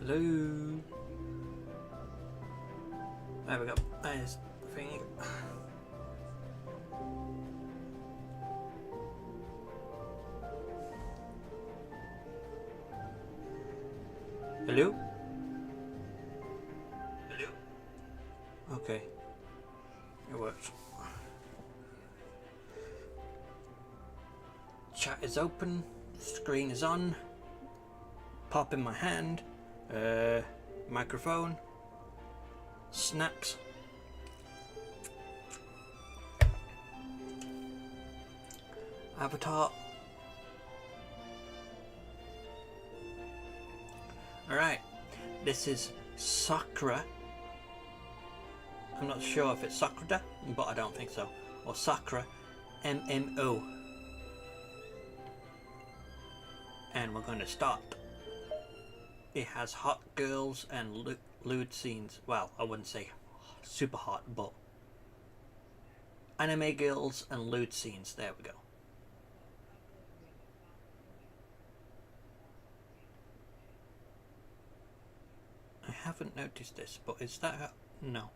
Hello. There we go. There's the thing. Hello? Hello? Okay. It works. Chat is open. Screen is on. Pop in my hand. Microphone. Snacks. Avatar. Alright, this is Sakura. I'm not sure if it's Sakura, but I don't think so. Or Sakura MMO. And we're going to start. It has hot girls and lewd scenes. Well, I wouldn't say super hot, but anime girls and lewd scenes. There we go. I haven't noticed this, but is that no,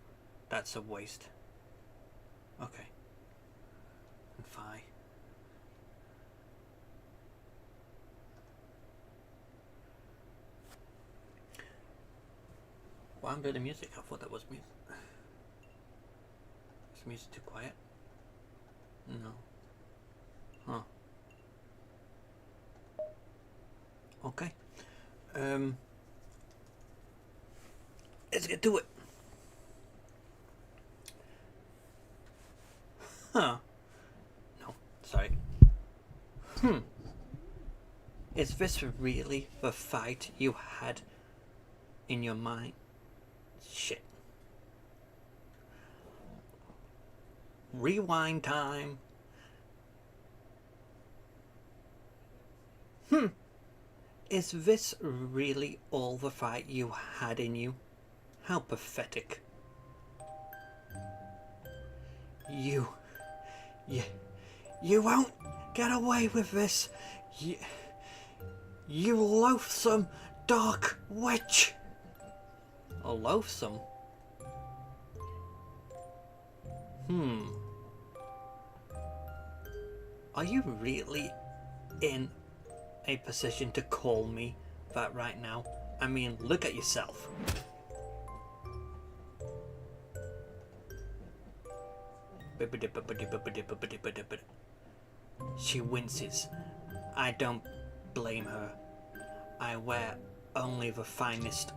that's a waste. Okay. And fine. Why am doing the music? I thought that was music. Is the music too quiet? No. Huh. Okay. Let's get to it. Huh. No, sorry. Is this really the fight you had in your mind? Shit. Rewind time. Is this really all the fight you had in you? How pathetic. You won't get away with this. You loathsome dark witch. A loathsome? Are you really in a position to call me that right now? I mean, look at yourself. She winces. I don't blame her. I wear only the finest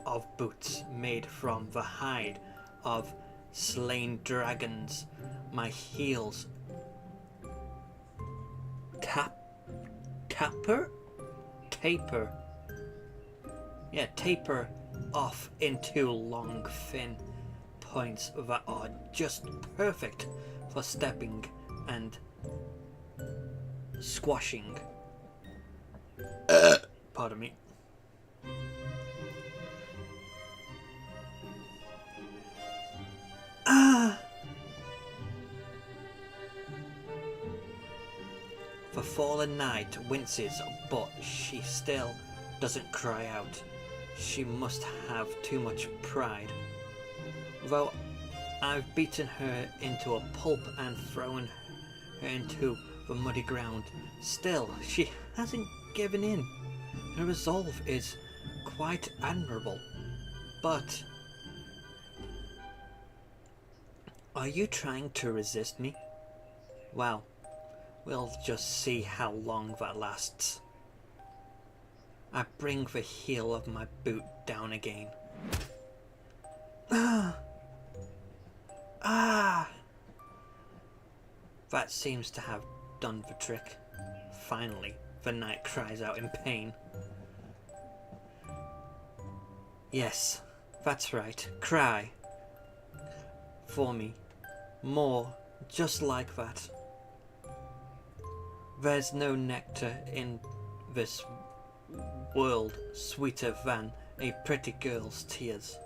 of boots made from the hide of slain dragons. My heels taper off into long thin points that are just perfect for stepping and squashing. Pardon me. The fallen knight winces, but she still doesn't cry out. She must have too much pride. Though I've beaten her into a pulp and thrown her into the muddy ground, still she hasn't given in. Her resolve is quite admirable. But are you trying to resist me? Well, we'll just see how long that lasts. I bring the heel of my boot down again. That seems to have done the trick. Finally, the knight cries out in pain. Yes, that's right, cry. For me. More, just like that. There's no nectar in this world sweeter than a pretty girl's tears.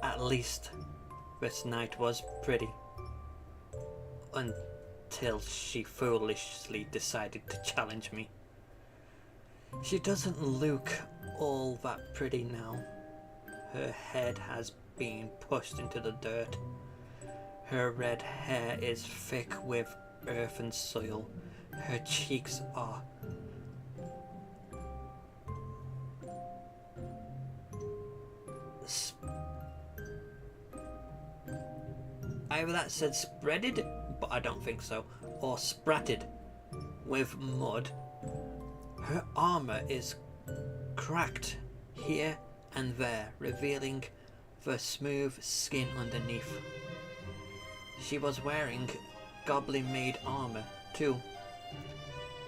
At least this night was pretty. Until she foolishly decided to challenge me. She doesn't look all that pretty now. Her head has been pushed into the dirt. Her red hair is thick with earth and soil. Her cheeks are either that said spreaded, but I don't think so, or spratted with mud. Her armor is cracked here and there, revealing the smooth skin underneath. She was wearing goblin-made armor too.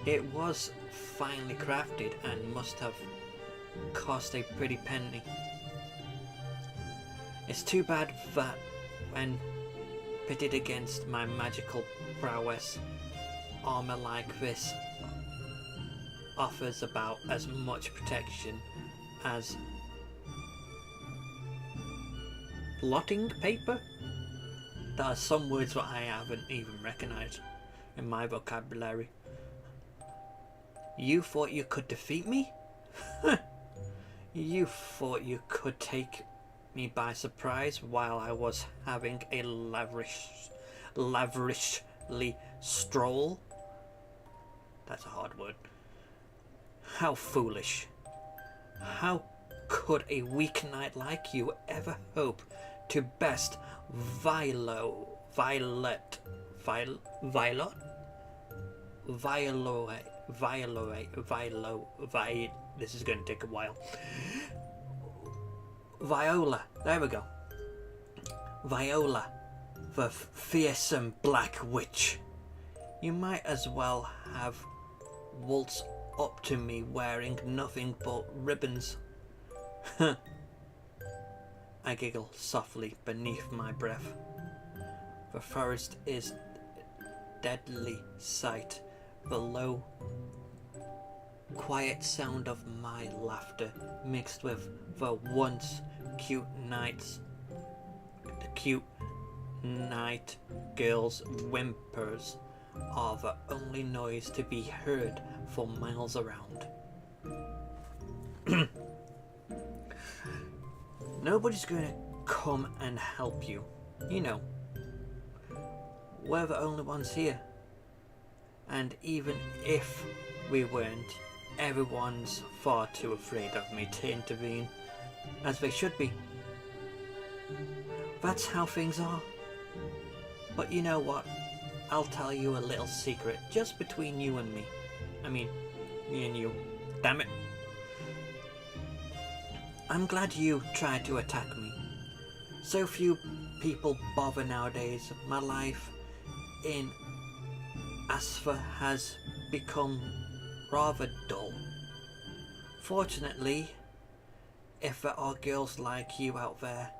It was finely crafted and must have cost a pretty penny. It's too bad that when pitted against my magical prowess, armor like this offers about as much protection as blotting paper. There are some words that I haven't even recognized in my vocabulary. You thought you could defeat me? You thought you could take me by surprise while I was having a lavishly stroll? That's a hard word. How foolish. How could a weak knight like you ever hope to best this is going to take a while. Viola, there we go. Viola, the fearsome black witch. You might as well have waltzed up to me wearing nothing but ribbons. I giggle softly beneath my breath. The forest is deadly sight. The low, quiet sound of my laughter mixed with the once cute night girl's whimpers are the only noise to be heard for miles around. Nobody's going to come and help you. You know, we're the only ones here. And even if we weren't, everyone's far too afraid of me to intervene, as they should be. That's how things are. But you know what? I'll tell you a little secret just between you and me. I mean, me and you. Damn it. I'm glad you tried to attack me. So few people bother nowadays. My life in Asfa has become rather dull. Fortunately, if there are girls like you out there,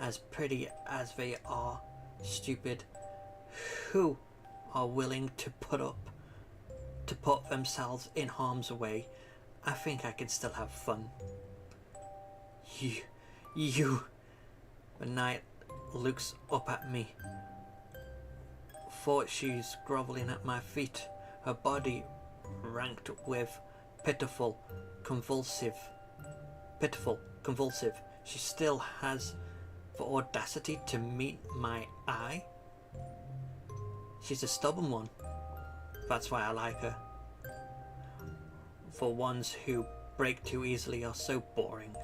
as pretty as they are stupid, who are willing to put themselves in harm's way, I think I can still have fun. You. The knight looks up at me. Thought she's groveling at my feet, her body ranked with pitiful, convulsive. She still has the audacity to meet my eye. She's a stubborn one. That's why I like her. For ones who break too easily are so boring.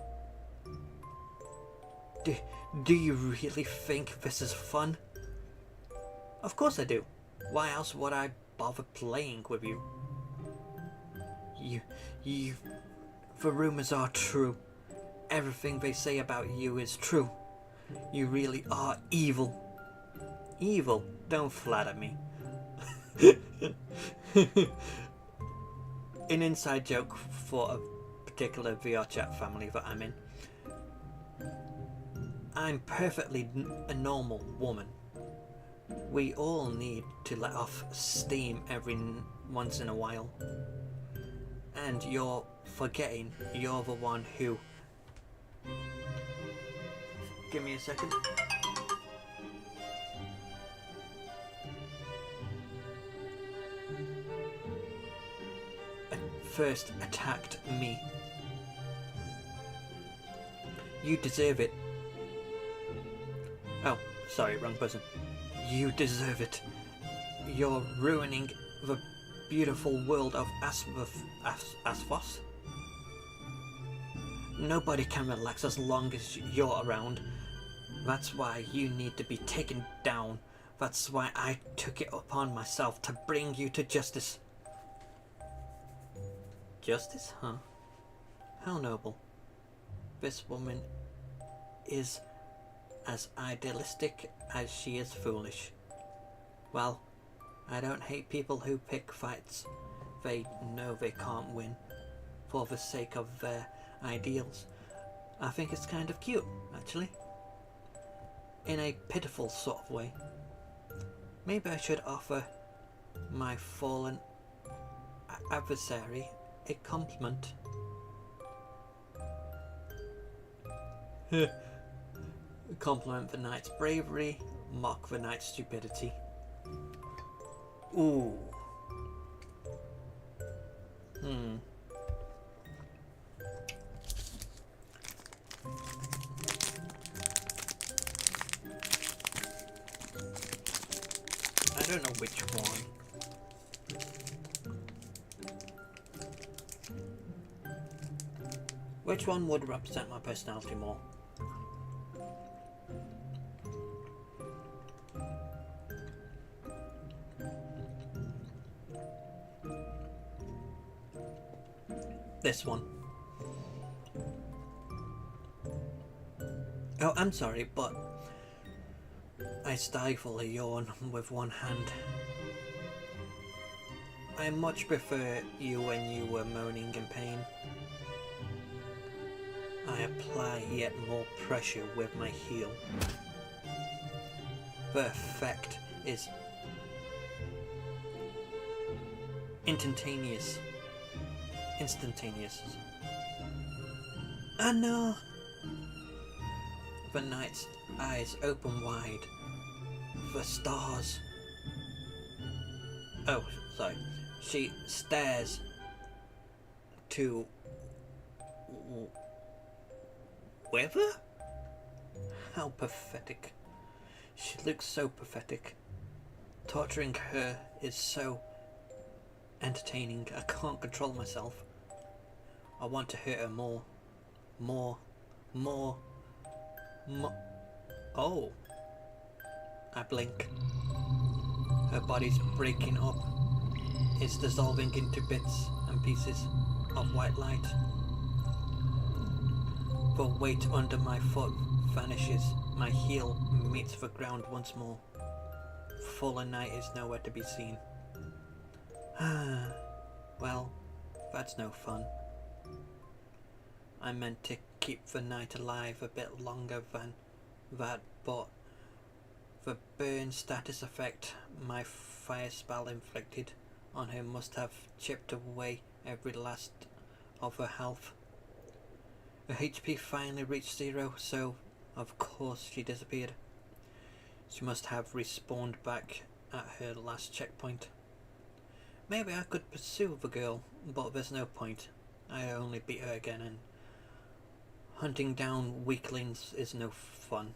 Do you really think this is fun? Of course I do. Why else would I bother playing with you? The rumors are true. Everything they say about you is true. You really are evil. Evil? Don't flatter me. An inside joke for a particular VR chat family that I'm in. I'm perfectly a normal woman. We all need to let off steam every once in a while. And you're forgetting you're the one who... Give me a second. first attacked me. You deserve it. Oh, sorry, wrong person. You deserve it. You're ruining the beautiful world of Asphos. Nobody can relax as long as you're around. That's why you need to be taken down. That's why I took it upon myself to bring you to justice. Justice, huh? How noble. This woman is as idealistic as she is foolish. Well, I don't hate people who pick fights they know they can't win for the sake of their ideals. I think it's kind of cute, actually. In a pitiful sort of way. Maybe I should offer my fallen adversary a compliment. Compliment the knight's bravery, mock the knight's stupidity. Ooh. I don't know which one. Which one would represent my personality more? This one. Oh, I'm sorry, but I stifle a yawn with one hand. I much prefer you when you were moaning in pain. I apply yet more pressure with my heel. The effect is instantaneous. Ah no! The knight's eyes open wide. The stars. Oh, sorry. She stares to weather? How pathetic. She looks so pathetic. Torturing her is so entertaining. I can't control myself. I want to hurt her more. Oh. I blink. Her body's breaking up. It's dissolving into bits and pieces of white light. The weight under my foot vanishes. My heel meets the ground once more. Fallen night is nowhere to be seen. Well, that's no fun. I meant to keep the night alive a bit longer than that, but the burn status effect my fire spell inflicted on her must have chipped away every last of her health. Her HP finally reached 0, so of course she disappeared. She must have respawned back at her last checkpoint. Maybe I could pursue the girl, but there's no point. I only beat her again, and hunting down weaklings is no fun.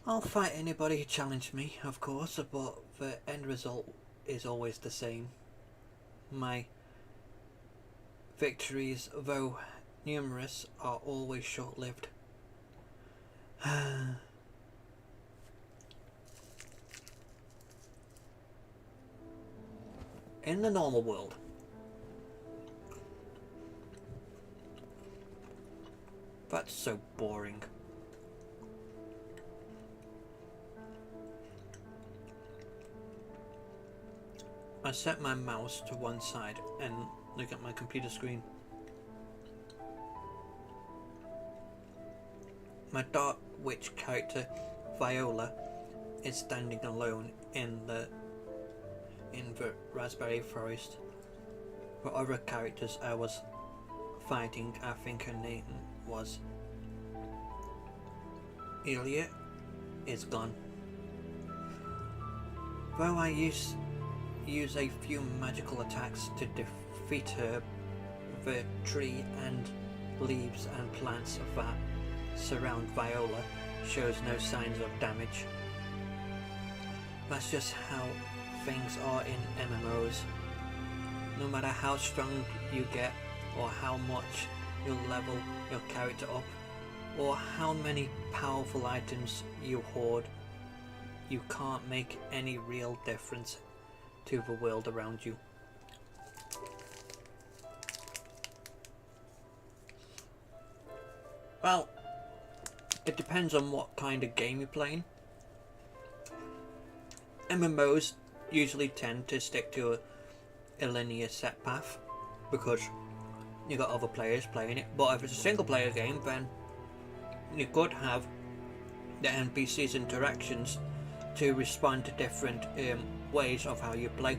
I'll fight anybody who challenges me, of course, but the end result is always the same. My victories, though numerous, are always short-lived. In the normal world, that's so boring. I set my mouse to one side and look at my computer screen. My dark witch character, Viola, is standing alone in the raspberry forest. The other characters I was fighting, I think her name was Elliot, is gone. Though I used use a few magical attacks to defeat her. The tree and leaves and plants that surround Viola shows no signs of damage. That's just how things are in MMOs. No matter how strong you get, or how much you level your character up, or how many powerful items you hoard, you can't make any real difference to the world around you. Well, it depends on what kind of game you're playing. MMOs usually tend to stick to a linear set path because you got other players playing it. But if it's a single player game, then you could have the NPCs interactions to respond to different ways of how you play.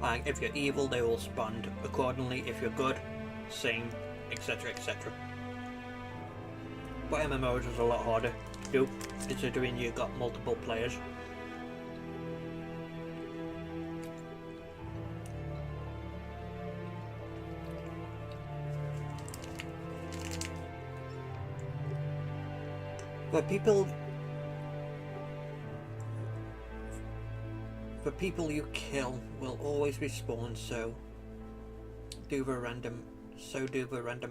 Like if you're evil, they will respond accordingly. If you're good, same, etc, etc. But MMOs is a lot harder to do, considering you got multiple players. The people you kill will always respawn, so do the random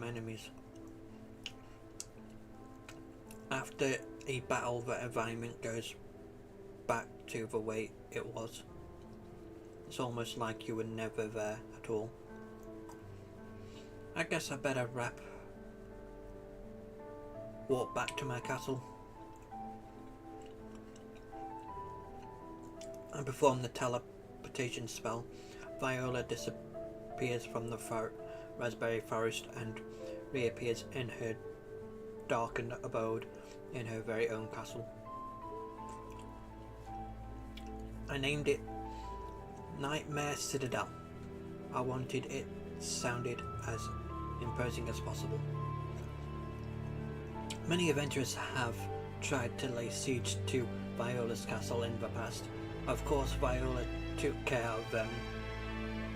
enemies. After a battle, the environment goes back to the way it was. It's almost like you were never there at all. I guess I better walk back to my castle and perform the teleportation spell. Viola disappears from the raspberry forest and reappears in her darkened abode in her very own castle. I named it Nightmare Citadel. I wanted it sounded as imposing as possible. Many adventurers have tried to lay siege to Viola's castle in the past. Of course, Viola took care of them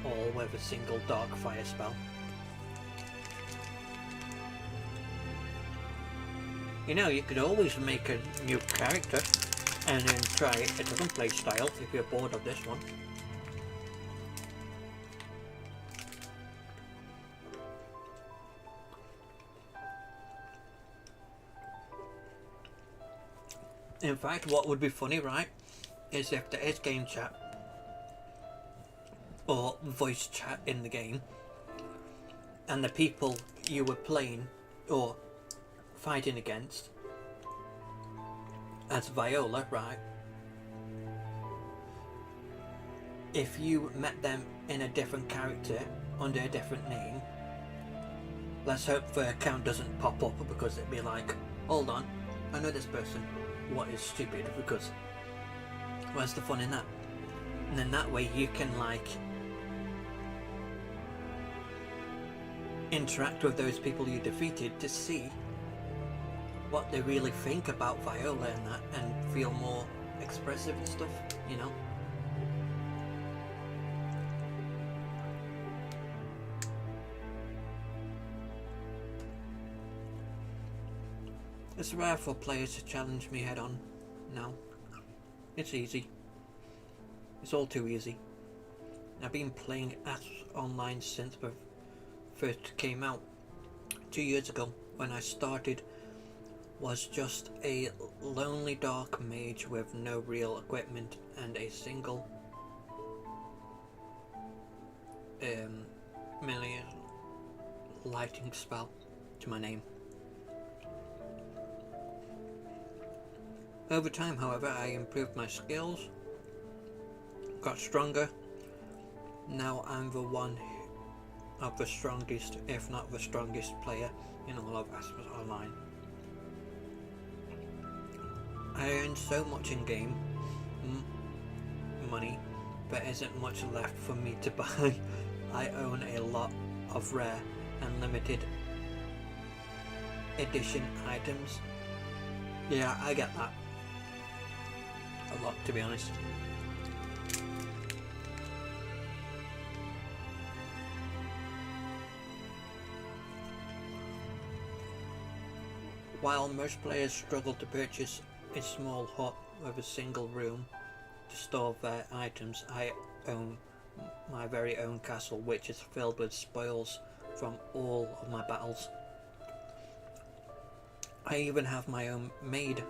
all with a single dark fire spell. You know, you could always make a new character and then try a different playstyle if you're bored of this one. In fact, what would be funny, right, is if there is game chat or voice chat in the game and the people you were playing or fighting against as Viola, right, if you met them in a different character under a different name, let's hope the account doesn't pop up, because it'd be like, hold on, I know this person, what is stupid, because where's the fun in that? And then that way you can like interact with those people you defeated to see what they really think about Viola and that, and feel more expressive and stuff, you know? It's rare for players to challenge me head on now. It's easy. It's all too easy. I've been playing online since the first came out 2 years ago. When I started, was just a lonely dark mage with no real equipment and a single million lighting spell to my name. Over time, however, I improved my skills, got stronger. Now I'm the one of the strongest, if not the strongest player in all of Aspas Online. I earned so much in game money, there isn't much left for me to buy. I own a lot of rare and limited edition items. Yeah, I get that. A lot, to be honest. While most players struggle to purchase a small hut with a single room to store their items, I own my very own castle, which is filled with spoils from all of my battles. I even have my own maid.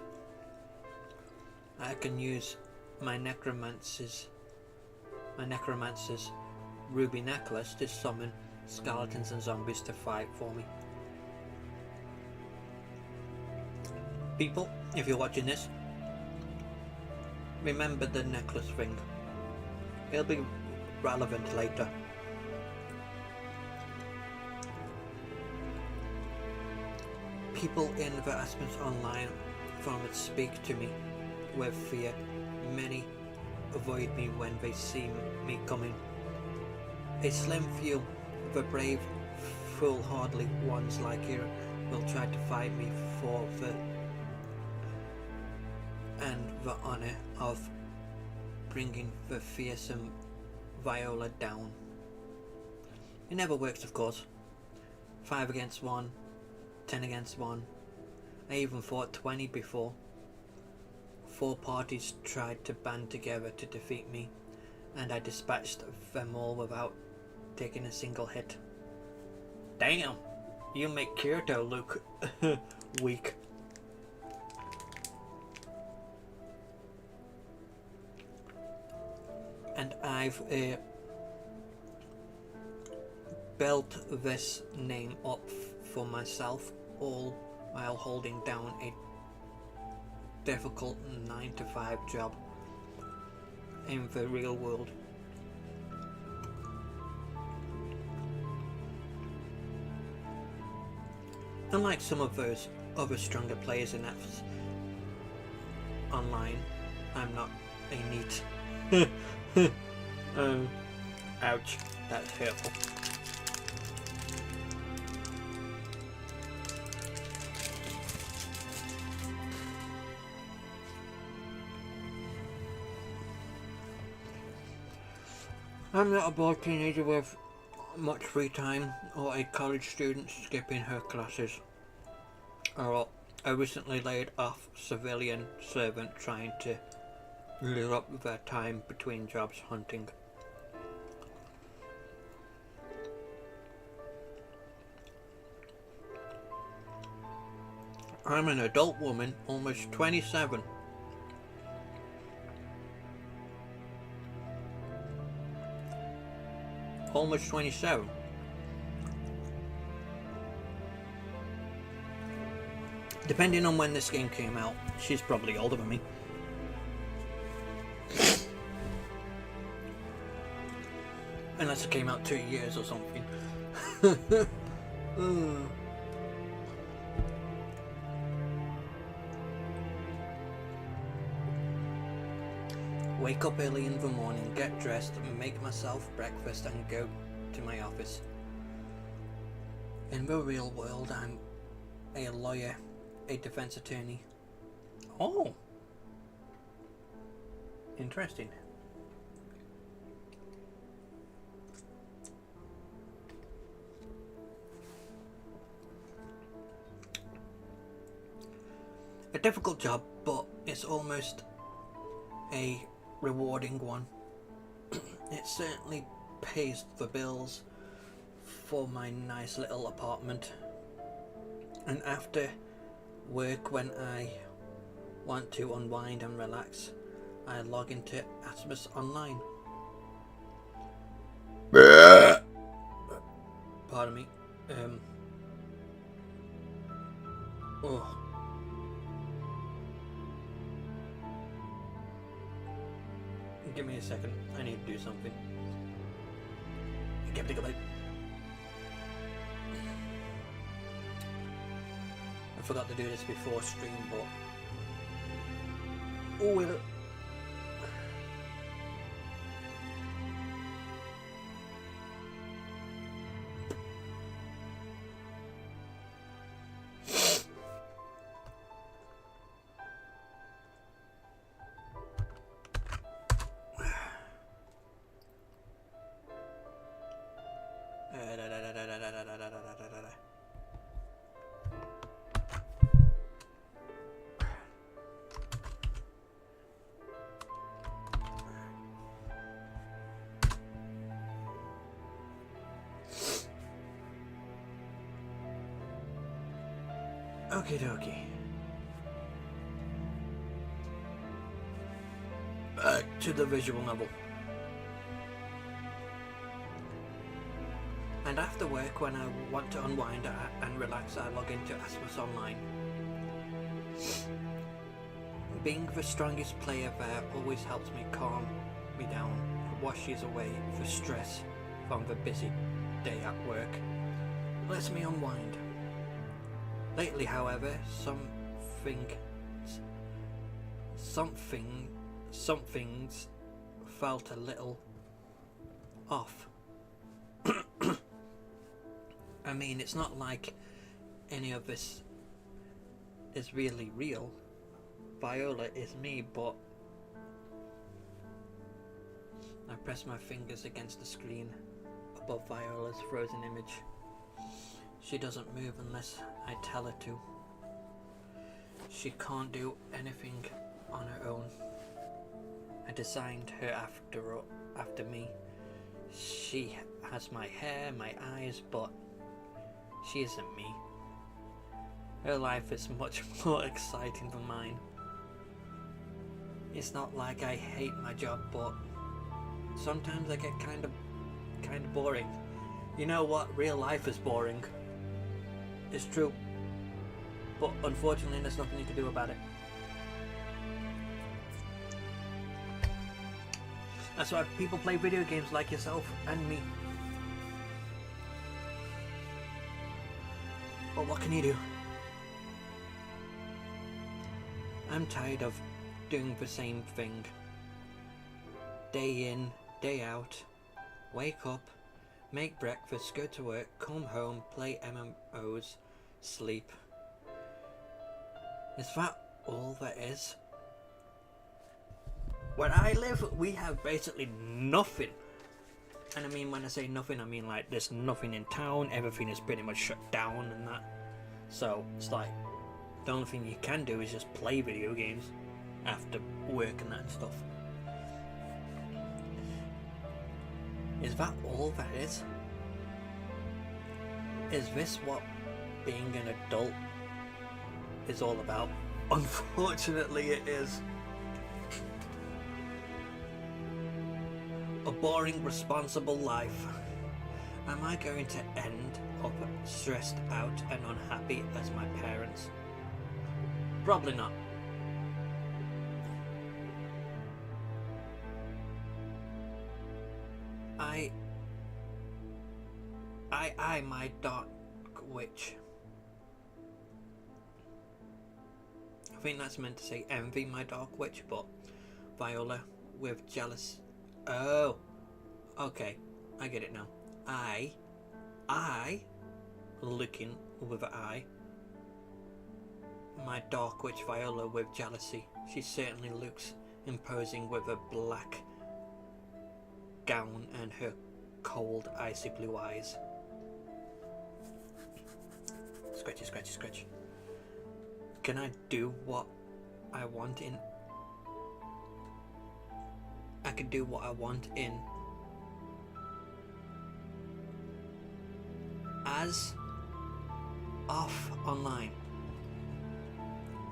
I can use my necromancer's ruby necklace to summon skeletons and zombies to fight for me. People, if you're watching this, remember the necklace thing. It'll be relevant later. People in the Aspen's online forums speak to me with fear. Many avoid me when they see me coming. A slim few, the brave, foolhardy ones like you, will try to fight me for the honour of bringing the fearsome Viola down. It never works, of course. 5 against 1, 10 against 1. I even fought 20 before. 4 parties tried to band together to defeat me, and I dispatched them all without taking a single hit. Damn, you make Kyoto look weak. And I've built this name up for myself, all while holding down a difficult 9-to-5 job in the real world. Unlike some of those other stronger players in F's online, I'm not a neat. Ouch, that's hurtful. I'm not a bored teenager with much free time, or a college student skipping her classes, or a recently laid off civilian servant trying to lure up their time between jobs hunting. I'm an adult woman, almost 27. Almost 27. Depending on when this game came out, she's probably older than me. Unless it came out 2 years or something. Wake up early in the morning, get dressed, make myself breakfast and go to my office. In the real world, I'm a lawyer, a defense attorney. Oh! Interesting. A difficult job, but it's almost a rewarding one. It certainly pays the bills for my nice little apartment. And after work, when I want to unwind and relax, I log into Asmus Online. Pardon me. Oh. Give me a second. I need to do something. I forgot to do this before stream, but oh, it. Okie dokie. Back to the visual novel. And after work, when I want to unwind and relax, I log into Asmus Online. Being the strongest player there always helps me calm me down, washes away the stress from the busy day at work, lets me unwind. Lately, however, something's felt a little off. I mean, it's not like any of this is really real. Viola is me, but I press my fingers against the screen above Viola's frozen image. She doesn't move unless I tell her to. She can't do anything on her own. I designed her after me. She has my hair, my eyes, but she isn't me. Her life is much more exciting than mine. It's not like I hate my job, but sometimes I get kind of boring. You know what? Real life is boring. It's true. But unfortunately, there's nothing you can do about it. That's why people play video games like yourself and me. But what can you do? I'm tired of doing the same thing. Day in, day out. Wake up, make breakfast, go to work, come home, play MMOs, sleep. Is that all there is? Where I live, we have basically nothing. And I mean, when I say nothing, I mean like there's nothing in town, everything is pretty much shut down and that. So it's like, the only thing you can do is just play video games after work and that and stuff. Is that all that is? Is this what being an adult is all about? Unfortunately, it is. A boring, responsible life. Am I going to end up stressed out and unhappy as my parents? Probably not. My dark witch. I think that's meant to say envy my dark witch, but Viola with jealous. Oh, okay, I get it now. I, looking with an eye. My dark witch Viola with jealousy. She certainly looks imposing with a black gown and her cold, icy blue eyes. Scratchy, scratchy, scratch. Can I do what I want in? I can do what I want in. As off online.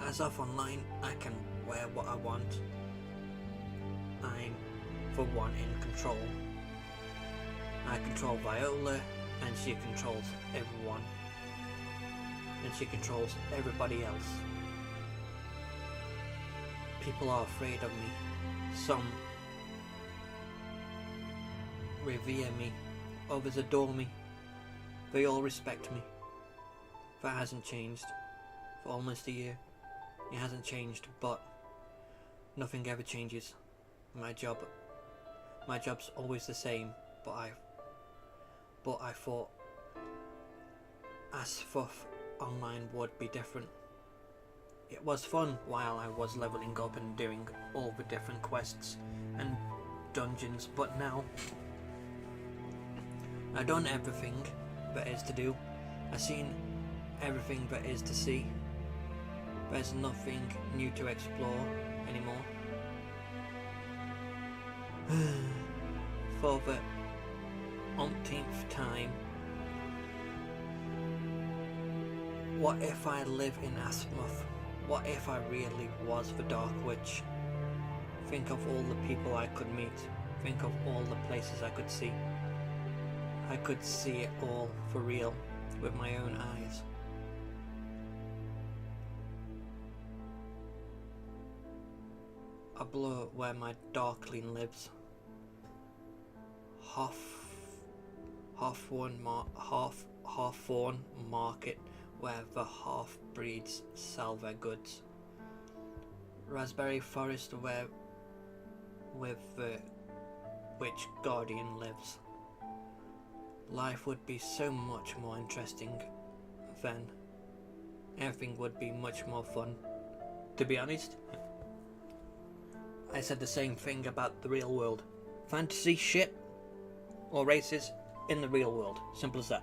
As off online, I can wear what I want. I'm, for one, in control. I control Viola, and she controls everyone. And she controls everybody else. People are afraid of me. Some revere me. Others adore me. They all respect me. That hasn't changed for almost a year. It hasn't changed, but nothing ever changes. My job's always the same, but I thought Asfuff Online would be different. It was fun while I was leveling up and doing all the different quests and dungeons, but now I've done everything there is to do. I've seen everything there is to see. There's nothing new to explore anymore. For the umpteenth time, What if I live in Azimuth? What if I really was the Dark Witch? Think of all the people I could meet. Think of all the places I could see. I could see it all for real, with my own eyes. A blur where my Darkling lives. Hawthorne Market, where the half-breeds sell their goods. Raspberry Forest, where with the Witch Guardian lives. Life would be so much more interesting then. Everything would be much more fun. To be honest, I said the same thing about the real world. Fantasy shit or races in the real world. Simple as that.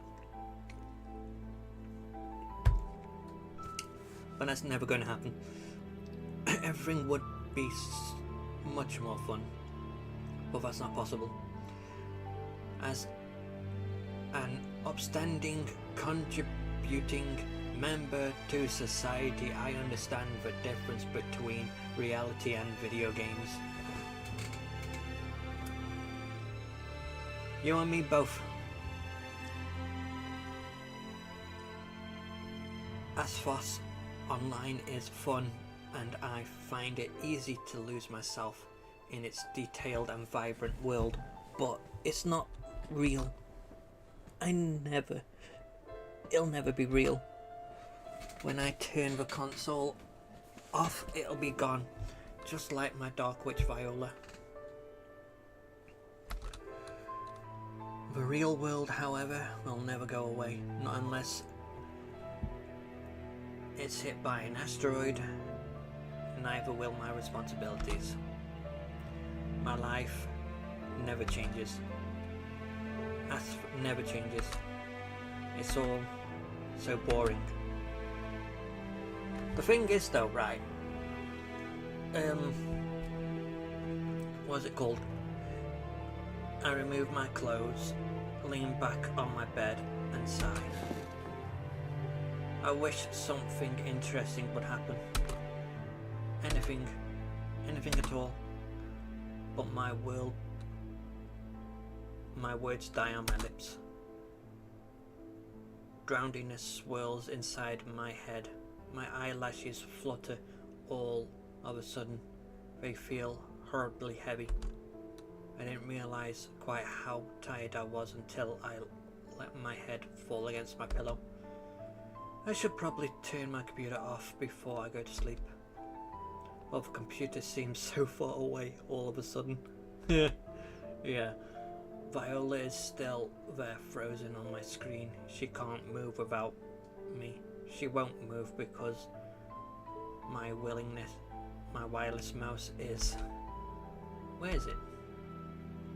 But that's never going to happen. Everything would be much more fun. But that's not possible. As an upstanding, contributing member to society, I understand the difference between reality and video games. You and me both. Asphos Online is fun, and I find it easy to lose myself in its detailed and vibrant world, but it's not real. It'll never be real. When I turn the console off, it'll be gone, just like my Dark Witch Viola. The real world, however, will never go away, not unless it's hit by an asteroid. Neither will my responsibilities. My life never changes. Never changes. It's all so boring. The thing is though, right, what's it called? I remove my clothes, lean back on my bed and sigh. I wish something interesting would happen. Anything at all. But my words die on my lips. Drowniness swirls inside my head. My eyelashes flutter all of a sudden. They feel horribly heavy. I didn't realise quite how tired I was until I let my head fall against my pillow. I should probably turn my computer off before I go to sleep. Well, the computer seems so far away all of a sudden. Yeah. Viola is still there, frozen on my screen. She can't move without me. She won't move because my wireless mouse is... Where is it?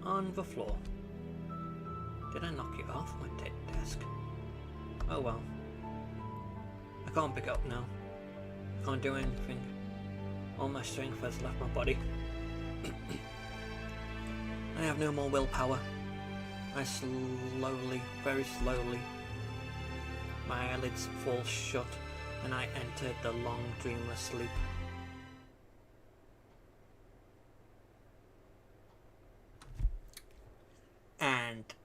On the floor. Did I knock it off my desk? Oh well. I can't pick up now. I can't do anything. All my strength has left my body. I have no more willpower. I slowly, very slowly, my eyelids fall shut and I enter the long dreamless sleep. And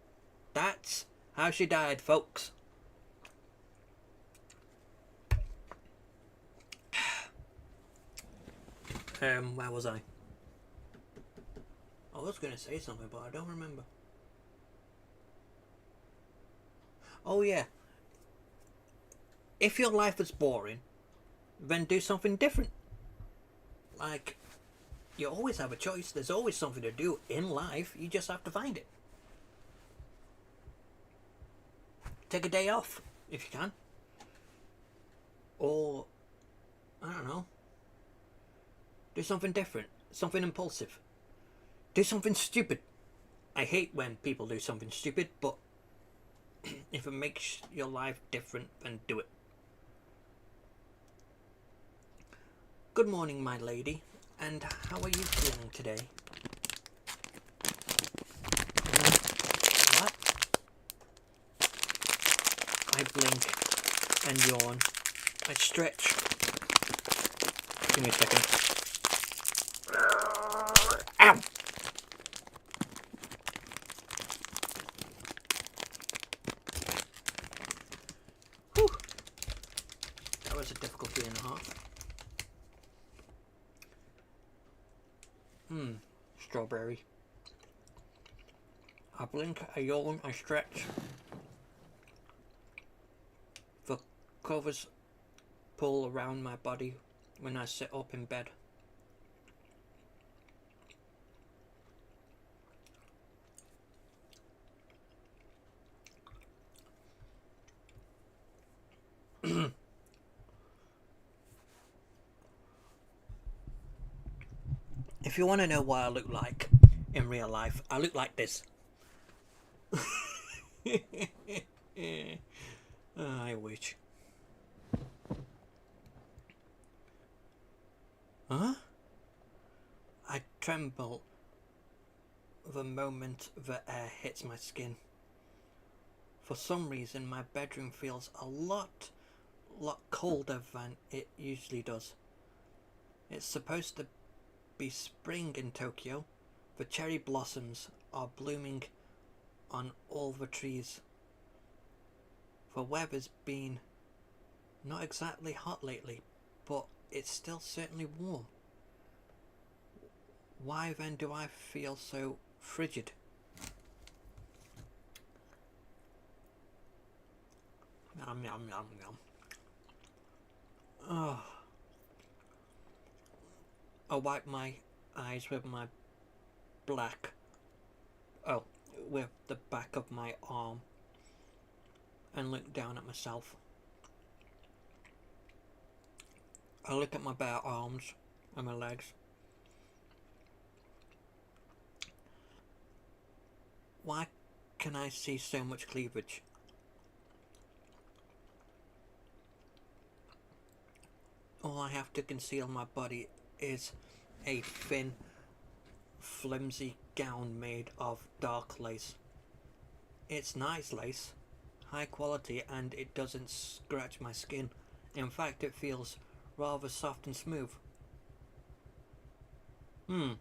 that's how she died, folks. Where was I? I was going to say something, but I don't remember. Oh yeah. If your life is boring, then do something different. Like, you always have a choice. There's always something to do in life. You just have to find it. Take a day off, if you can. Or, I don't know. Do something different. Something impulsive. Do something stupid. I hate when people do something stupid, but if it makes your life different, then do it. Good morning, my lady, and how are you feeling today? What? I blink and yawn. I stretch. Give me a second. Ow! Whew. That was a difficulty and a half. Strawberry. I blink, I yawn, I stretch. The covers pull around my body when I sit up in bed. If you want to know what I look like in real life, I look like this. I wish. Huh? I tremble the moment the air hits my skin. For some reason, my bedroom feels a lot colder than it usually does. It's supposed to be spring in Tokyo. The cherry blossoms are blooming on all the trees. The weather's been not exactly hot lately, but it's still certainly warm. Why then do I feel so frigid? Yum yum yum yum. Oh. I wipe my eyes with my with the back of my arm and look down at myself. I look at my bare arms and my legs. Why can I see so much cleavage? All I have to conceal my body is a thin, flimsy gown made of dark lace. It's nice lace, high quality, and it doesn't scratch my skin. In fact, it feels rather soft and smooth. Then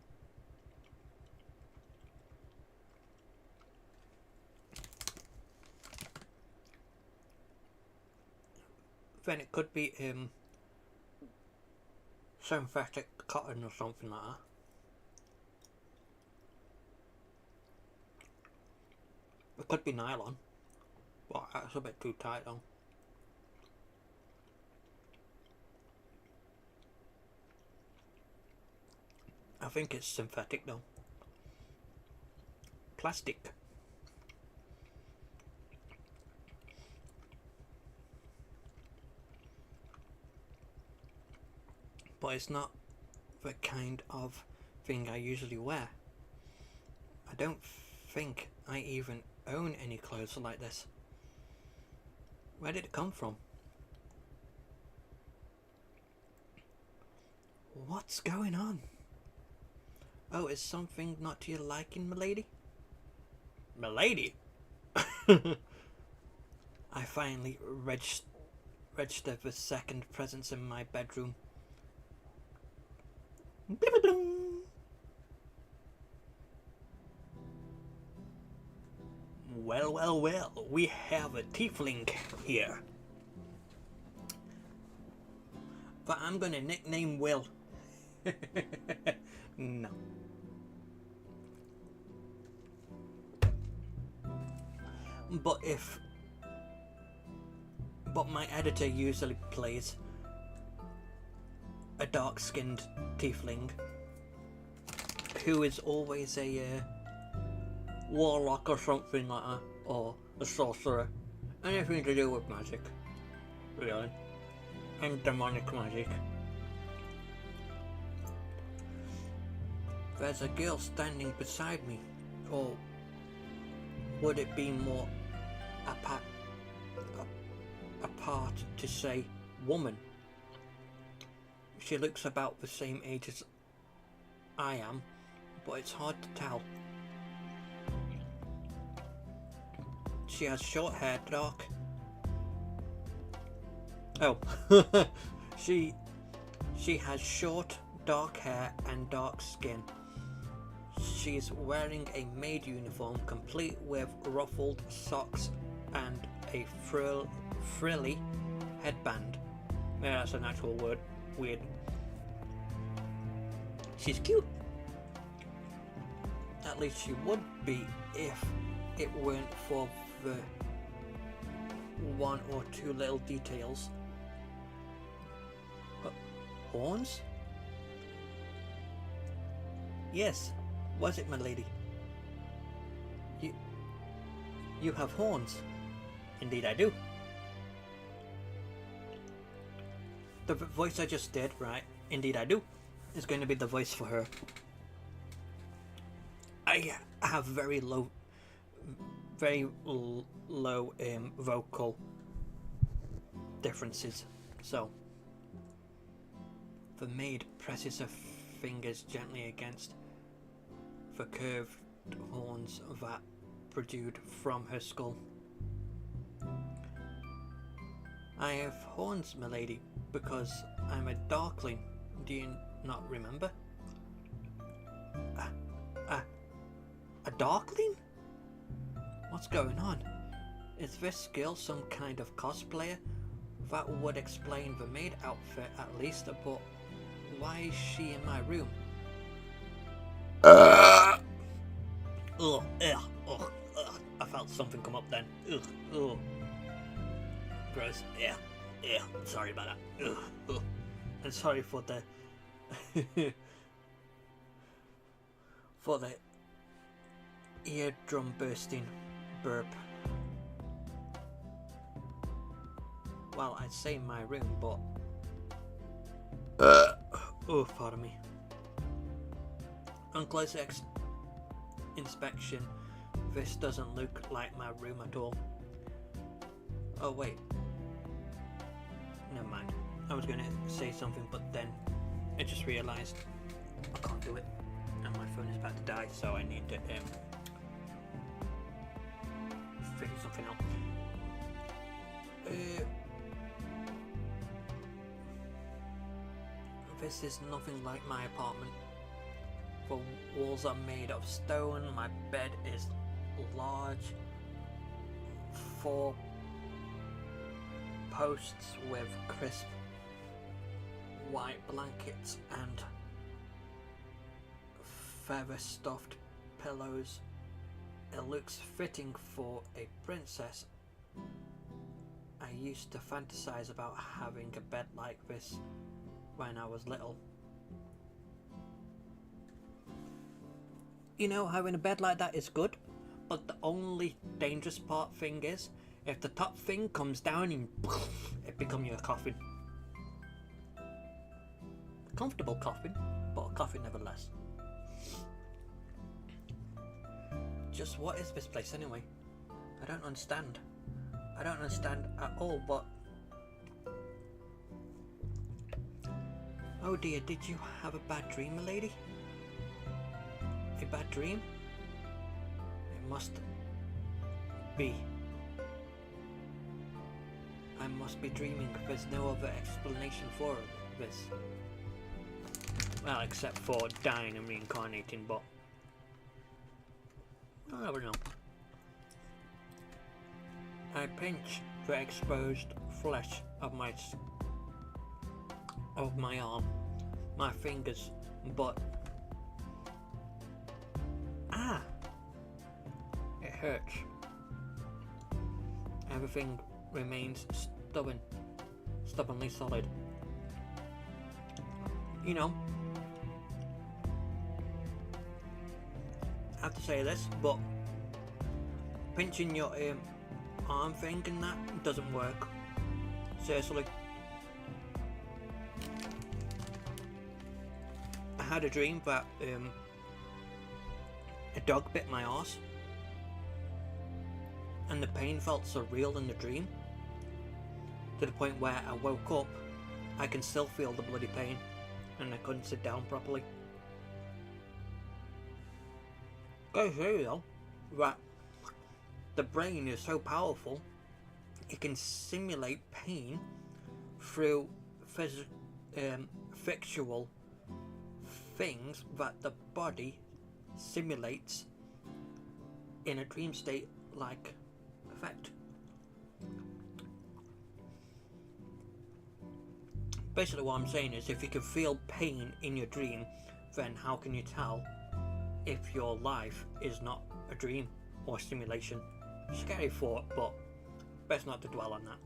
it could be synthetic cotton or something like that. It could be nylon, but that's a bit too tight though. I think it's synthetic though. Plastic. But it's not the kind of thing I usually wear. I don't think I even own any clothes like this. Where did it come from? What's going on? Oh, is something not to your liking, milady? Milady? I finally registered the second presence in my bedroom. Well, well, well, we have a tiefling here. But I'm gonna nickname Will. No. But my editor usually plays a dark-skinned tiefling who is always a warlock or something like that, or a sorcerer. Anything to do with magic, really, and demonic magic. There's a girl standing beside me, or would it be more apart to say woman? She looks about the same age as I am, but it's hard to tell. She has short hair, dark Oh, she she has short, dark hair and dark skin. She's wearing a maid uniform complete with ruffled socks and a frilly headband. Yeah, that's an actual word. Weird. She's cute. At least she would be if it weren't for the one or two little details. Horns? Yes, was it, my lady? You have horns. Indeed I do. The voice I just did, right, indeed I do, is going to be the voice for her. I have very low vocal differences, so the maid presses her fingers gently against the curved horns that protrude from her skull. I have horns, milady, because I'm a darkling. Do you not remember? A darkling? What's going on? Is this girl some kind of cosplayer? That would explain the maid outfit at least, but why is she in my room? Ugh, I felt something come up then. Ugh. Gross. Yeah. Sorry about that. Ugh. And sorry for the for the eardrum bursting burp. Well, I'd say my room, but oh, pardon me. On closer inspection, this doesn't look like my room at all. Oh wait, never mind. I was gonna say something, but then I just realised I can't do it, and my phone is about to die, so I need to figure something out. This is nothing like my apartment. The walls are made of stone, my bed is large, 4 posts with crisp white blankets and feather stuffed pillows. It looks fitting for a princess. I used to fantasize about having a bed like this when I was little. You know, having a bed like that is good, but the only dangerous thing is if the top thing comes down and it becomes your coffin. Comfortable coffin, but a coffin nevertheless. Just what is this place anyway? I don't understand. I don't understand at all, but... Oh dear, did you have a bad dream, milady? A bad dream? It must be. I must be dreaming. There's no other explanation for this. Well, except for dying and reincarnating, but I'll never know. I pinch the exposed flesh of my arm, my fingers, but it hurts. Everything remains stubbornly solid. You know, I have to say this, but pinching your arm thing and that doesn't work. Seriously. I had a dream that a dog bit my arse, and the pain felt so real in the dream, to the point where I woke up, I can still feel the bloody pain, and I couldn't sit down properly. Gotta say though, that the brain is so powerful, it can simulate pain through fictional things that the body simulates in a dream state like effect. Basically what I'm saying is, if you can feel pain in your dream, then how can you tell if your life is not a dream or simulation? Scary thought, but best not to dwell on that.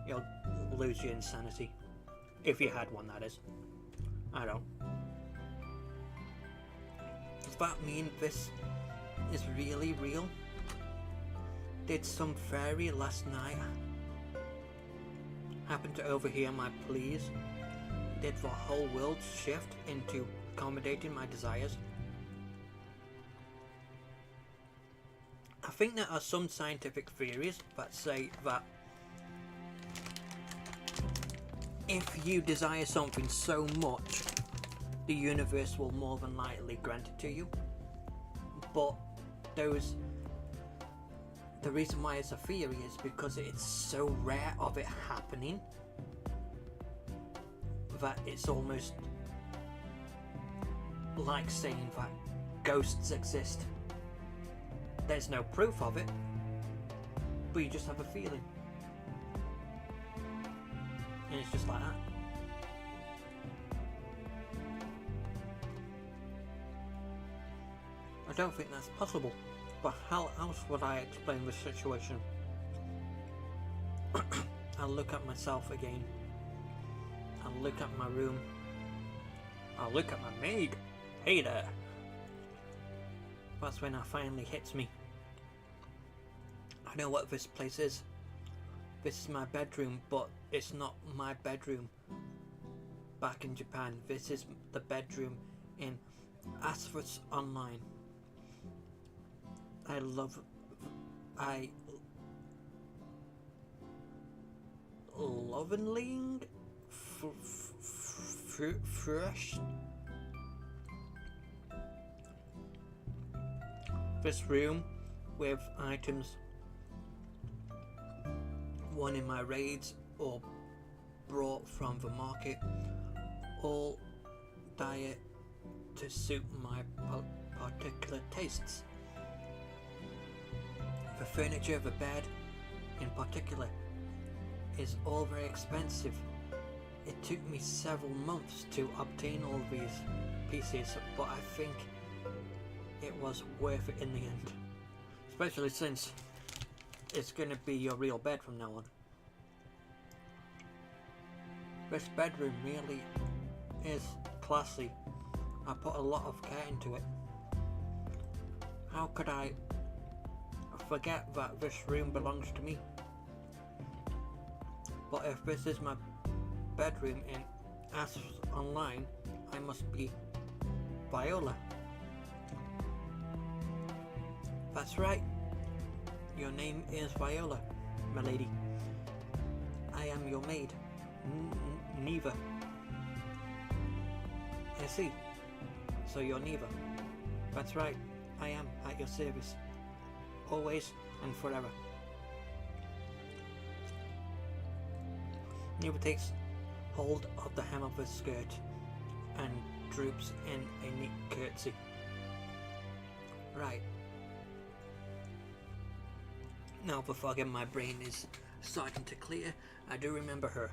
You'll lose your insanity. If you had one, that is. I don't. Does that mean this is really real? Did some fairy last night happen to overhear my pleas? Did the whole world shift into accommodating my desires? I think there are some scientific theories that say that if you desire something so much, the universe will more than likely grant it to you. But the reason why it's a theory is because it's so rare of it happening that it's almost like saying that ghosts exist. There's no proof of it, but you just have a feeling. And it's just like that. I don't think that's possible, but how else would I explain this situation? I'll look at myself again. I'll look at my room. I'll look at my maid. Hey there. That's when it finally hits me. I know what this place is. This is my bedroom, but it's not my bedroom back in Japan. This is the bedroom in Asphalt Online. I lovingly fresh this room with items won in my raids or brought from the market, all diet to suit my particular tastes. The furniture, the bed in particular, is all very expensive. It took me several months to obtain all these pieces, but I think it was worth it in the end. Especially since it's going to be your real bed from now on. This bedroom really is classy. I put a lot of care into it. How could I forget that this room belongs to me? But if this is my bedroom in Asphalt Online, I must be Viola. That's right. Your name is Viola, my lady. I am your maid, Neva. I see. So you're Neva. That's right. I am at your service. Always and forever. Neva takes hold of the hem of her skirt and droops in a neat curtsy. Right. Now the fog in my brain is starting to clear. I do remember her.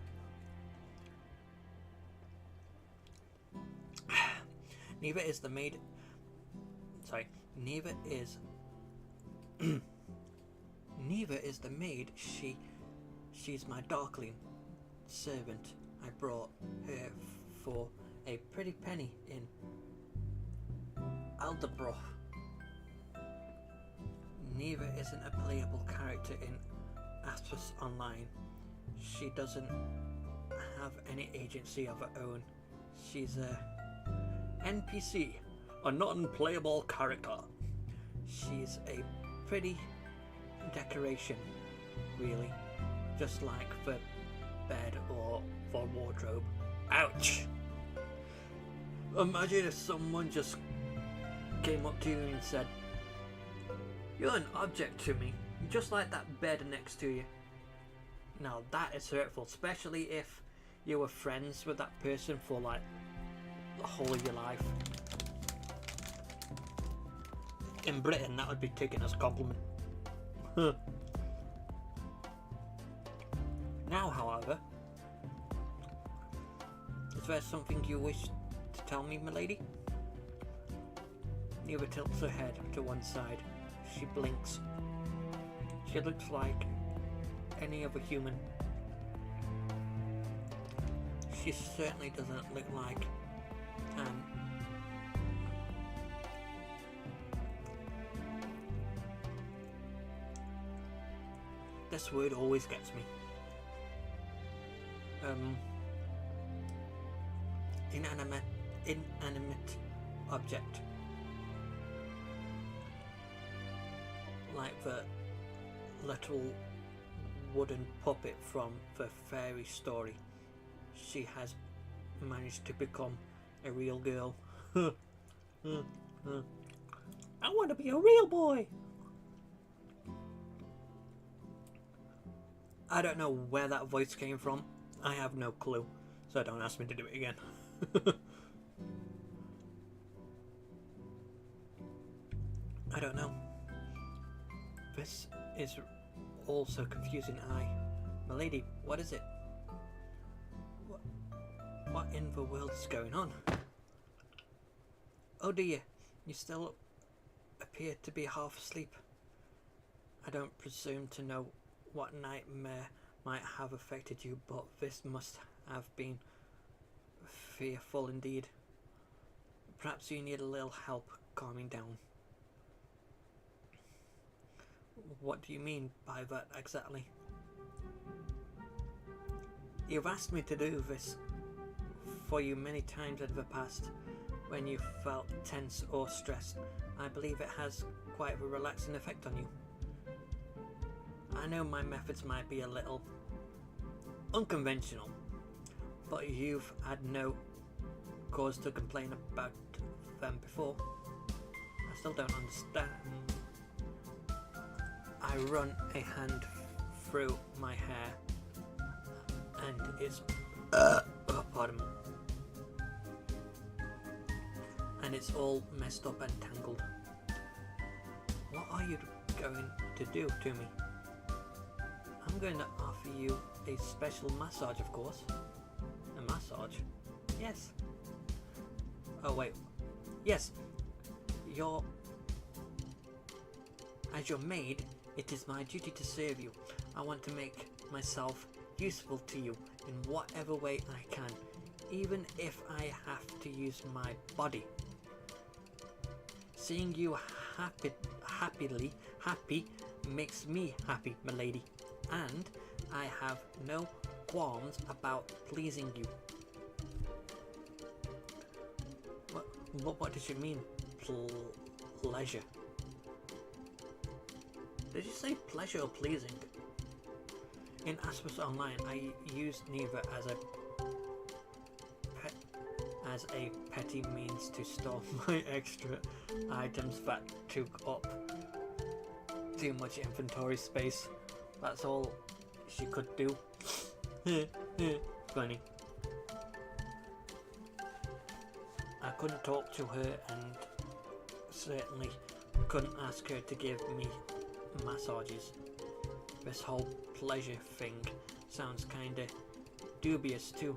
Neva is the maid. Sorry. Neva is the maid. She's my darkling servant. I brought her for a pretty penny in Alderbrough. Neva isn't a playable character in Asphalt Online. She doesn't have any agency of her own. She's a NPC, a non-playable character. She's a pretty decoration, really, just like the bed or the wardrobe. Ouch! Imagine if someone just came up to you and said, "You're an object to me, just like that bed next to you." Now that is hurtful, especially if you were friends with that person for like the whole of your life. In Britain, that would be taken as a compliment. Now, however, is there something you wish to tell me, milady? Neva tilts her head to one side. She blinks. She looks like any other human. She certainly doesn't look like this word always gets me. Inanimate object. Like the little wooden puppet from the fairy story. She has managed to become a real girl. I want to be a real boy! I don't know where that voice came from. I have no clue, so don't ask me to do it again. I don't know. This is all so confusing. Milady, what is it? What in the world is going on? Oh dear, you still appear to be half asleep. I don't presume to know what nightmare might have affected you, but this must have been fearful indeed. Perhaps you need a little help calming down. What do you mean by that exactly? You've asked me to do this for you many times in the past when you felt tense or stressed. I believe it has quite a relaxing effect on you. I know my methods might be a little unconventional, but you've had no cause to complain about them before. I still don't understand. I run a hand through my hair and it's pardon me. And it's all messed up and tangled. What are you going to do to me? I'm going to offer you a special massage, of course. A massage? Yes. Oh wait. Yes. As your maid, it is my duty to serve you. I want to make myself useful to you in whatever way I can, even if I have to use my body. Seeing you happy makes me happy, milady, and I have no qualms about pleasing you. What did you mean, pleasure? Did you say pleasure or pleasing? In Asmus Online, I used Neva as a petty means to store my extra items that took up too much inventory space. That's all she could do. Funny. I couldn't talk to her and certainly couldn't ask her to give me massages. This whole pleasure thing sounds kinda dubious too.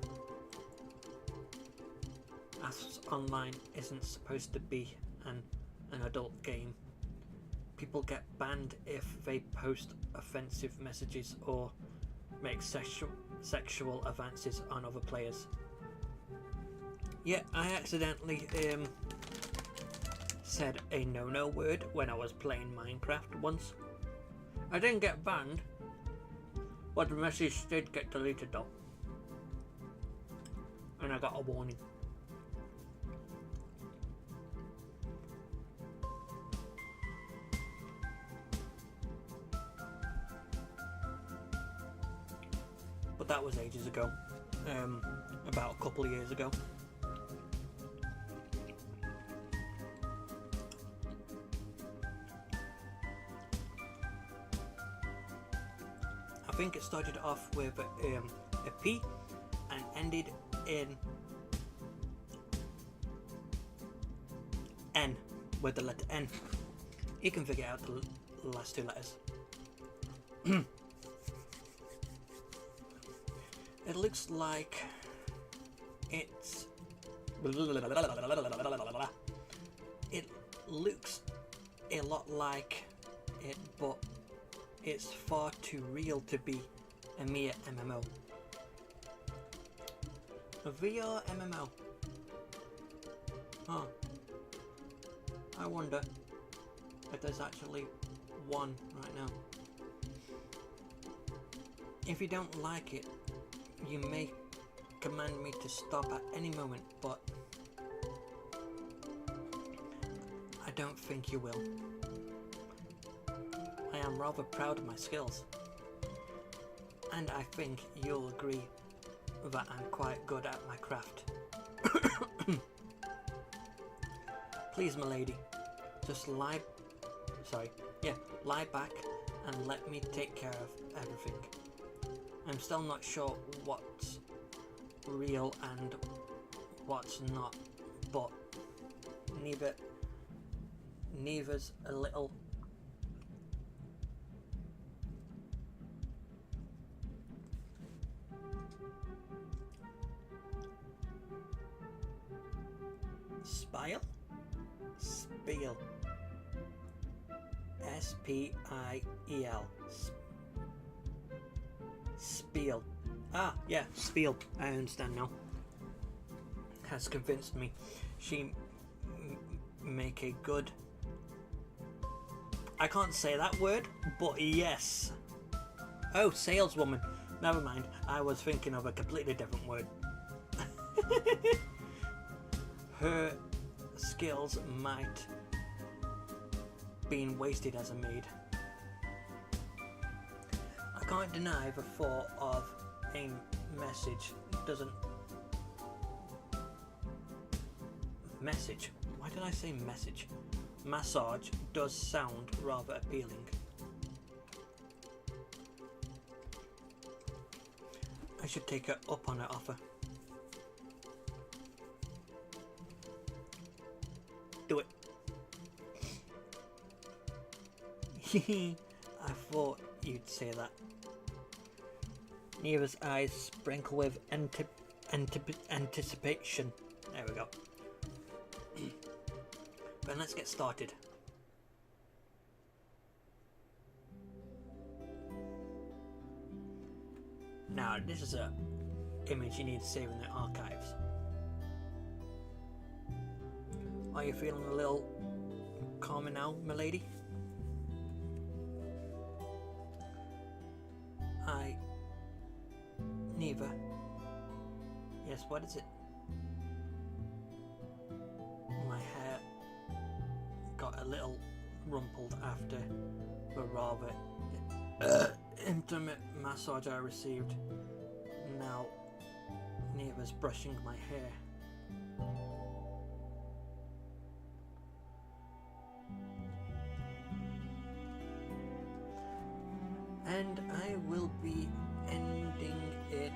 Asks Online isn't supposed to be an adult game. People get banned if they post offensive messages or make sexual advances on other players. Yeah, I accidentally said a no-no word when I was playing Minecraft once. I didn't get banned, but the message did get deleted though. And I got a warning. But that was ages ago. About a couple of years ago. think it started off with a P and ended in N, with the letter N. You can figure out the last two letters. It looks like it's... It looks a lot like it, but it's far too real to be a mere MMO. A VR MMO. Huh. I wonder if there's actually one right now. If you don't like it, you may command me to stop at any moment, but I don't think you will. I am rather proud of my skills, and I think you'll agree that I'm quite good at my craft. Please, milady, just lie back and let me take care of everything. I'm still not sure what's real and what's not, but neither's a little. Spile? Spiel. S-P-I-E-L. Spiel. Ah, yeah, Spiel. I understand now. Has convinced me. She make a good... I can't say that word, but yes. Oh, saleswoman. Never mind. I was thinking of a completely different word. Her skills might been wasted as a maid. I can't deny the thought of a message doesn't... Message? Why did I say message? Massage does sound rather appealing. I should take her up on her offer. Do it. I thought you'd say that. Neva's eyes sprinkle with anticipation. There we go. Then let's get started. Now, this is a image you need to save in the archives. Are you feeling a little calmer now, milady? Neva. Yes, what is it? My hair got a little rumpled after the rather intimate massage I received. Now, Neva's brushing my hair. And I will be ending it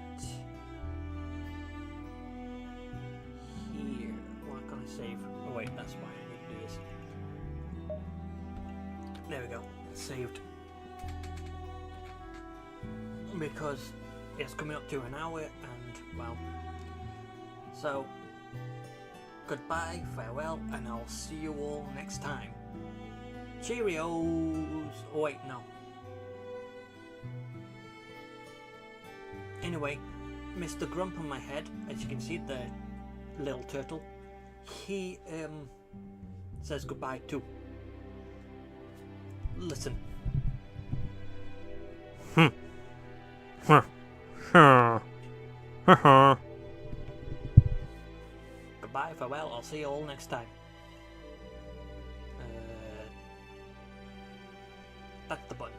here. What can I save? Oh wait, that's why I need to do this. There we go. Saved. Because it's coming up to an hour and, well, so goodbye, farewell, and I'll see you all next time. Cheerios! Oh wait, no. Anyway, Mr. Grump on my head, as you can see, the little turtle, he says goodbye too. Listen. Goodbye, farewell, I'll see you all next time. That's the button.